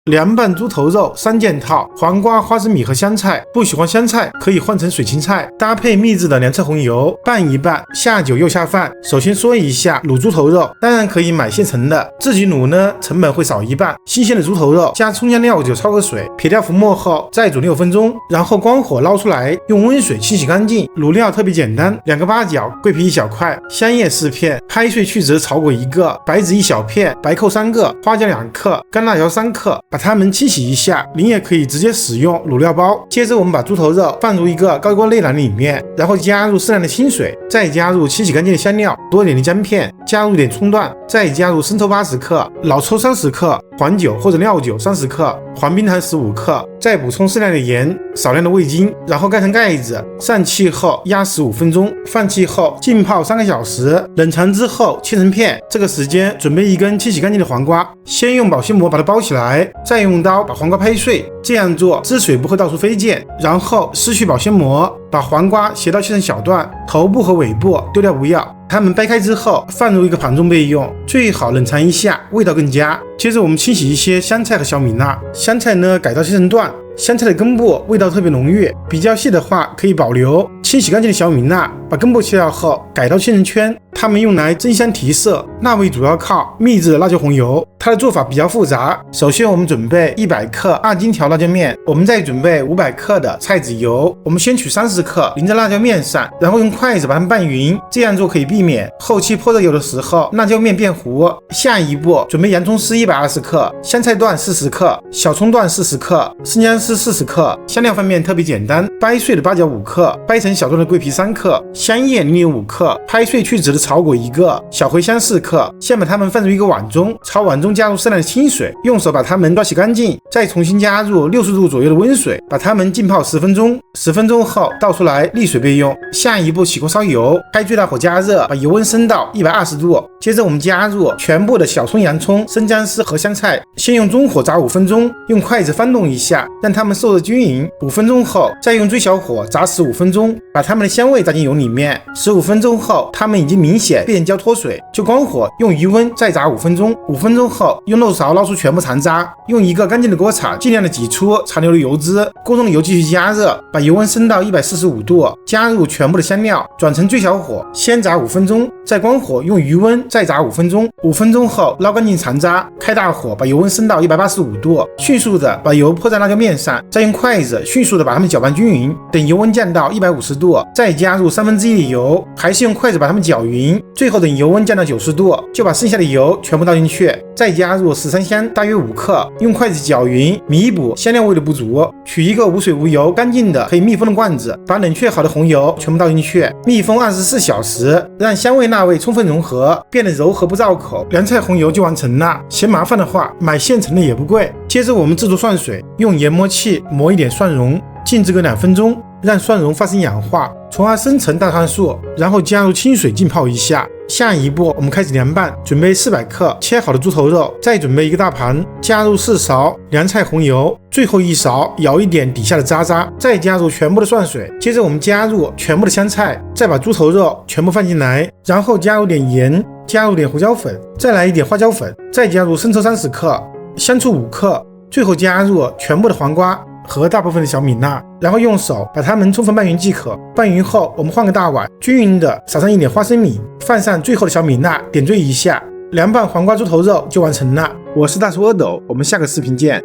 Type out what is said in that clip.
凉拌猪头肉3件套，黄瓜、花生米和香菜。不喜欢香菜可以换成水芹菜，搭配秘制的凉菜红油，拌一拌，下酒又下饭。首先说一下卤猪头肉，当然可以买现成的，自己卤呢成本会少一半。新鲜的猪头肉加葱姜料酒焯个水，撇掉浮沫后再煮6分钟，然后关火捞出来，用温水清洗干净。卤料特别简单，2个八角，桂皮1小块，香叶4片，拍碎去籽草果1个，白芷1小片，白蔻3个，花椒2克，干辣椒3克。把它们清洗一下，您也可以直接使用卤料包。接着我们把猪头肉放入一个高锅内胆里面，然后加入适量的清水，再加入清洗干净的香料，多一点的姜片，加入一点葱段，再加入生抽80克，老抽30克，黄酒或者料酒30克，黄冰糖15克，再补充适量的盐，少量的味精，然后盖上盖子，上气后压15分钟，放气后浸泡3个小时，冷藏之后切成片。这个时间准备1根清洗干净的黄瓜，先用保鲜膜把它包起来，再用刀把黄瓜拍碎，这样做汁水不会到处飞溅。然后撕去保鲜膜，把黄瓜斜刀切成小段，头部和尾部丢掉不要。它们掰开之后放入一个盘中备用，最好冷藏一下，味道更佳。接着我们清洗一些香菜和小米辣，香菜呢改刀切成段，香菜的根部味道特别浓郁，比较细的话可以保留。清洗干净的小米辣，把根部切掉后改刀切成圈，它们用来增香提色。辣味主要靠秘制的辣椒红油，它的做法比较复杂。首先我们准备100克2金条辣椒面，我们再准备500克的菜籽油，我们先取30克淋在辣椒面上，然后用筷子把它们拌匀，这样做可以避免后期泼热油的时候辣椒面变糊。下一步准备洋葱丝120克，香菜段40克，小葱段40克，生姜丝40克。香料方面特别简单，掰碎的八角5克，掰成小段的桂皮3克，香叶0.5克，拍碎去籽的草果1个，小茴香4克。先把它们放入一个碗中，朝碗中加入适量的清水，用手把它们刷洗干净，再重新加入60度左右的温水，把它们浸泡10分钟。10分钟后倒出来沥水备用。下一步起锅烧油，开最大火加热，把油温升到120度。接着我们加入全部的小葱、洋葱、生姜丝和香菜，先用中火炸5分钟，用筷子翻动一下，让它们受热均匀。5分钟后再用最小火炸15分钟，把它们的香味炸进油里面。15分钟后它们已经明显变焦脱水，就关火用余温再炸5分钟。5分钟后用漏勺捞出全部残渣，用一个干净的锅铲尽量的挤出残留的油脂。锅中的油继续加热，把油温升到145度，加入全部的香料，转成最小火先炸5分钟，再关火用余温再炸5分钟。5分钟后捞干净残渣，开大火把油温升到185度，迅速的把油泼在辣椒面上，再用筷子迅速的把它们搅拌均匀。等油温降到150度，再加入1/3的油，还是用筷子把它们搅匀。最后等油温降到90度，就把剩下的油全部倒进去，再加入十三香大约5克，用筷子搅匀，弥补香料味的不足。取一个无水无油、干净的可以密封的罐子，把冷却好的红油全部倒进去，密封24小时，让香味辣味充分融合，变得柔和不燥口。凉菜红油就完成了。嫌麻烦的话，买现成的也不贵。接着我们制作蒜水，用研磨器磨一点蒜蓉，静置个2分钟，让蒜蓉发生氧化，从而生成大蒜素，然后加入清水浸泡一下。下一步我们开始凉拌，准备400克切好的猪头肉，再准备一个大盘，加入4勺凉菜红油，最后1勺舀一点底下的渣渣，再加入全部的蒜水。接着我们加入全部的香菜，再把猪头肉全部放进来，然后加入点盐，加入点胡椒粉，再来一点花椒粉，再加入生抽30克，香醋5克，最后加入全部的黄瓜和大部分的小米辣，然后用手把它们充分拌匀即可。拌匀后我们换个大碗，均匀的撒上一点花生米，放上最后的小米辣，点缀一下，凉拌黄瓜猪头肉就完成了。我是大叔阿斗，我们下个视频见。